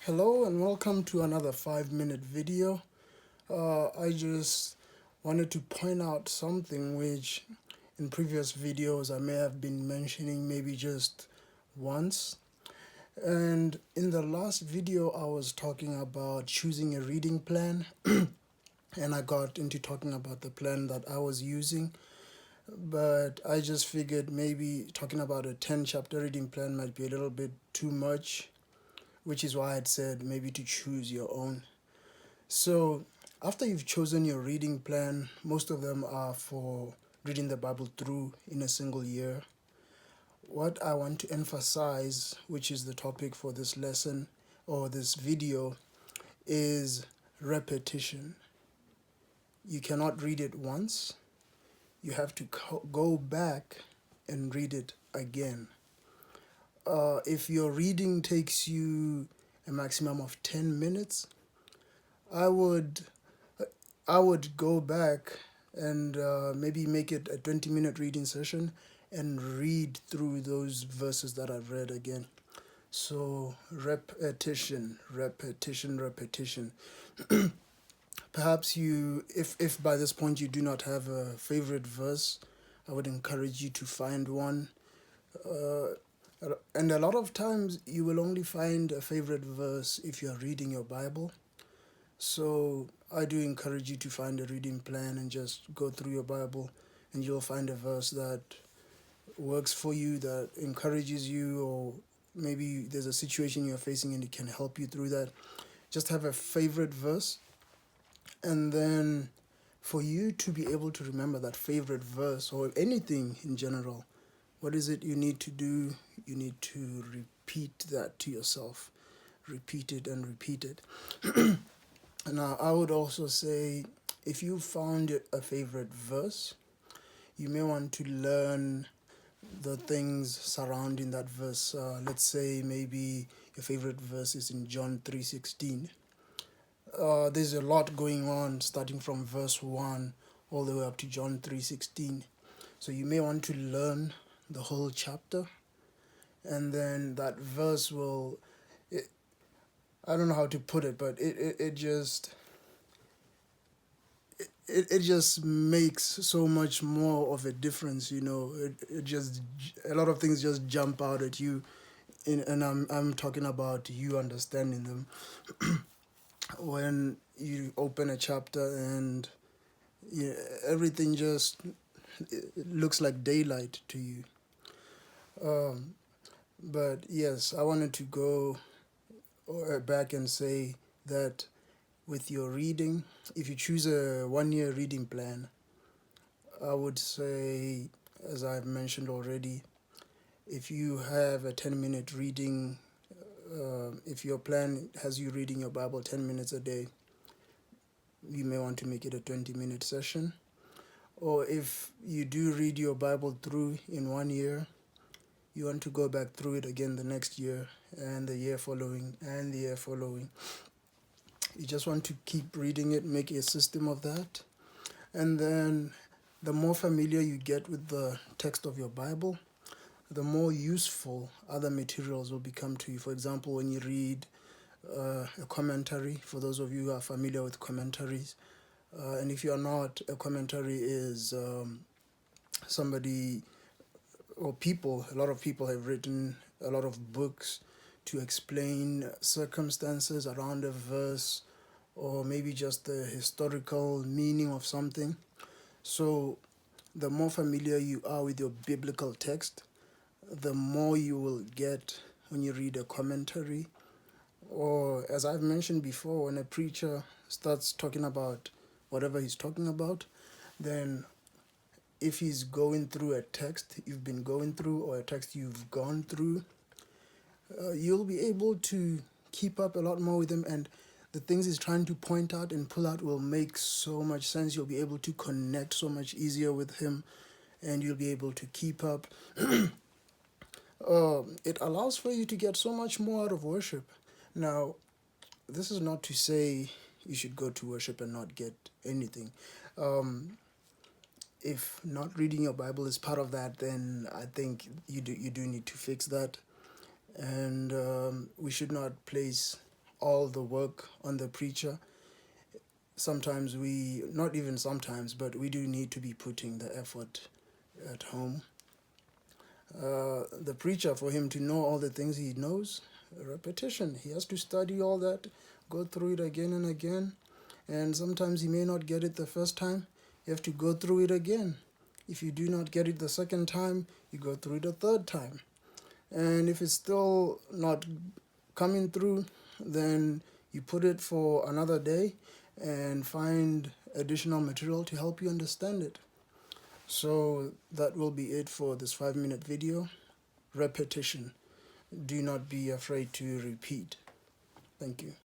Hello and welcome to another 5-minute video. I just wanted to point out something which in previous videos I may have been mentioning maybe just once. And in the last video I was talking about choosing a reading plan and I got into talking about the plan that I was using. But I just figured maybe talking about a 10 chapter reading plan might be a little bit too much, which is why I'd said maybe to choose your own. So, after you've chosen your reading plan, most of them are for reading the Bible through in a single year. What I want to emphasize, which is the topic for this lesson or this video, is repetition. You cannot read it once, you have to go back and read it again. If your reading takes you a maximum of 10 minutes, I would I would go back and maybe make it a 20-minute reading session and read through those verses that I've read again. So repetition, repetition, repetition. Perhaps if by this point you do not have a favorite verse, I would encourage you to find one. Uh, and a lot of times you will only find a favorite verse if you're reading your Bible. So I do encourage you to find a reading plan and just go through your Bible, and you'll find a verse that works for you, that encourages you, or maybe there's a situation you're facing and it can help you through that. Just have a favorite verse, and then for you to be able to remember that favorite verse or anything in general, what is it you need to do? You need to repeat that to yourself. Repeat it and repeat it. Now, I would also say if you found a favorite verse, you may want to learn the things surrounding that verse. Let's say maybe your favorite verse is in John 3:16. There's a lot going on starting from verse 1 all the way up to John 3:16. So you may want to learn the whole chapter, and then that verse will, I don't know how to put it, but it just makes so much more of a difference, it just, a lot of things just jump out at you, and I'm talking about you understanding them. When you open a chapter and yeah, everything just, it looks like daylight to you. um, but yes, I wanted to go back and say that with your reading, if you choose a 1 year reading plan, I would say, as I've mentioned already, if you have a 10-minute reading, if your plan has you reading your Bible 10 minutes a day, you may want to make it a 20-minute session. Or if you do read your Bible through in 1 year, you want to go back through it again the next year and the year following and the year following. You just want to keep reading it, make a system of that. And then the more familiar you get with the text of your Bible, the more useful other materials will become to you. For example, when you read a commentary, for those of you who are familiar with commentaries, and if you're not, a commentary is somebody or people, a lot of people have written a lot of books to explain circumstances around a verse or maybe just the historical meaning of something. So, the more familiar you are with your biblical text, the more you will get when you read a commentary. Or, as I've mentioned before, when a preacher starts talking about whatever he's talking about, then if he's going through a text you've been going through or a text you've gone through, you'll be able to keep up a lot more with him, and the things he's trying to point out and pull out will make so much sense. You'll be able to connect so much easier with him, and you'll be able to keep up. It allows for you to get so much more out of worship. Now, this is not to say you should go to worship and not get anything. Um, if not reading your Bible is part of that, then I think you do need to fix that, and we should not place all the work on the preacher. Sometimes not even sometimes, but we do need to be putting the effort at home. The preacher, for him to know all the things he knows, repetition. He has to study all that, go through it again and again. And sometimes he may not get it the first time. You have to go through it again. If you do not get it the second time, you go through it a third time. And if it's still not coming through, then you put it for another day and find additional material to help you understand it. So that will be it for this 5-minute video. Repetition. Do not be afraid to repeat. Thank you.